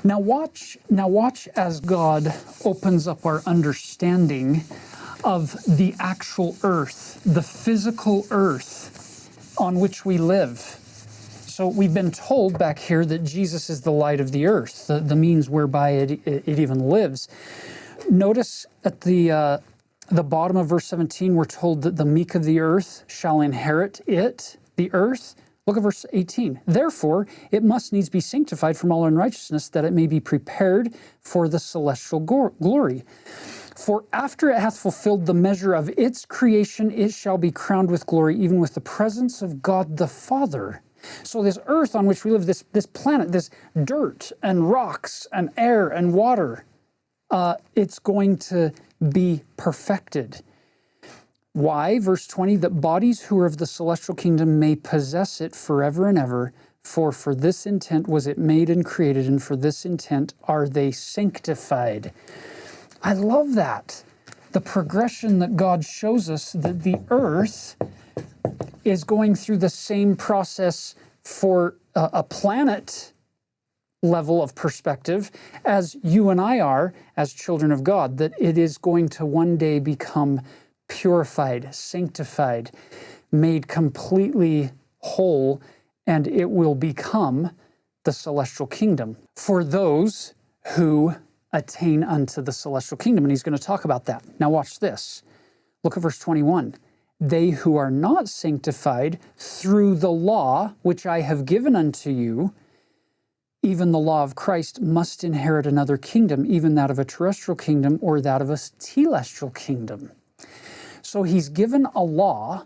Now watch as God opens up our understanding of the actual earth, the physical earth on which we live. So we've been told back here that Jesus is the light of the earth, the means whereby it even lives. Notice at the bottom of verse 17, we're told that the meek of the earth shall inherit it, the earth. Look at verse 18. Therefore, it must needs be sanctified from all unrighteousness, that it may be prepared for the celestial glory. For after it hath fulfilled the measure of its creation, it shall be crowned with glory, even with the presence of God the Father. So this earth on which we live, this planet, this dirt and rocks and air and water, it's going to be perfected. Why? Verse 20, that bodies who are of the celestial kingdom may possess it forever and ever, for this intent was it made and created, and for this intent are they sanctified. I love that. The progression that God shows us, that the earth is going through the same process for a planet level of perspective as you and I are as children of God, that it is going to one day become purified, sanctified, made completely whole, and it will become the celestial kingdom for those who attain unto the celestial kingdom. And he's going to talk about that. Now watch this. Look at verse 21. They who are not sanctified through the law which I have given unto you, even the law of Christ, must inherit another kingdom, even that of a terrestrial kingdom or that of a telestial kingdom. So he's given a law,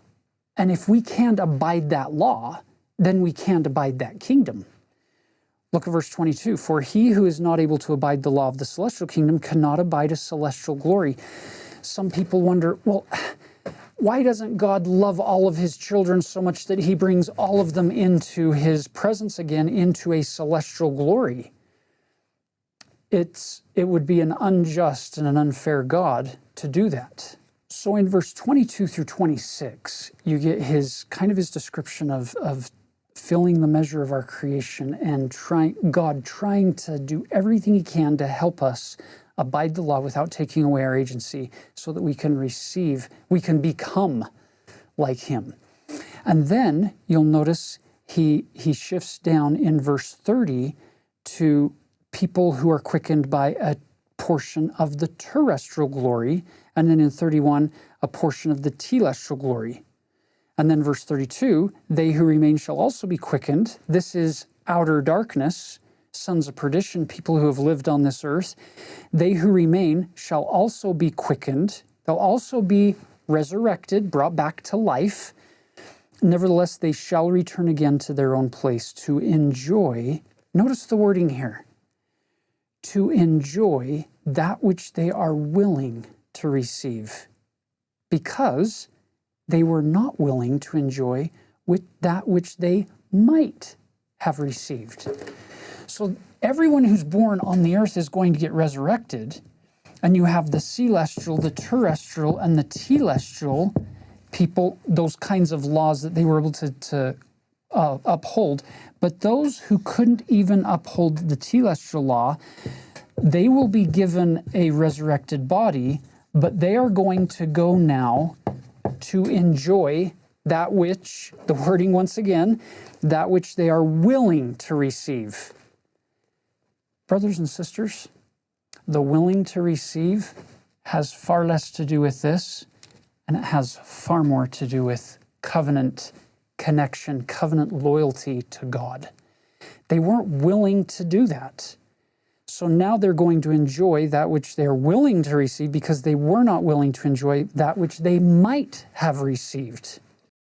and if we can't abide that law, then we can't abide that kingdom. Look at verse 22. For he who is not able to abide the law of the celestial kingdom cannot abide a celestial glory. Some people wonder, well, why doesn't God love all of his children so much that he brings all of them into his presence again, into a celestial glory? It would be an unjust and an unfair God to do that. So in verse 22 through 26, you get his description of filling the measure of our creation and God trying to do everything he can to help us abide the law without taking away our agency, so that we can become like him. And then you'll notice he shifts down in verse 30 to people who are quickened by a portion of the terrestrial glory, and then in 31, a portion of the telestial glory. And then verse 32, they who remain shall also be quickened. This is outer darkness, sons of perdition, people who have lived on this earth. They who remain shall also be quickened. They'll also be resurrected, brought back to life. Nevertheless, they shall return again to their own place to enjoy, notice the wording here, to enjoy that which they are willing to receive, because they were not willing to enjoy with that which they might have received. So everyone who's born on the earth is going to get resurrected, and you have the celestial, the terrestrial, and the telestial people, those kinds of laws that they were able to uphold. But those who couldn't even uphold the telestial law, they will be given a resurrected body, but they are going to go now to enjoy that which, the wording once again, that which they are willing to receive. Brothers and sisters, the willing to receive has far less to do with this, and it has far more to do with covenant connection, covenant loyalty to God. They weren't willing to do that. So now they're going to enjoy that which they're willing to receive, because they were not willing to enjoy that which they might have received.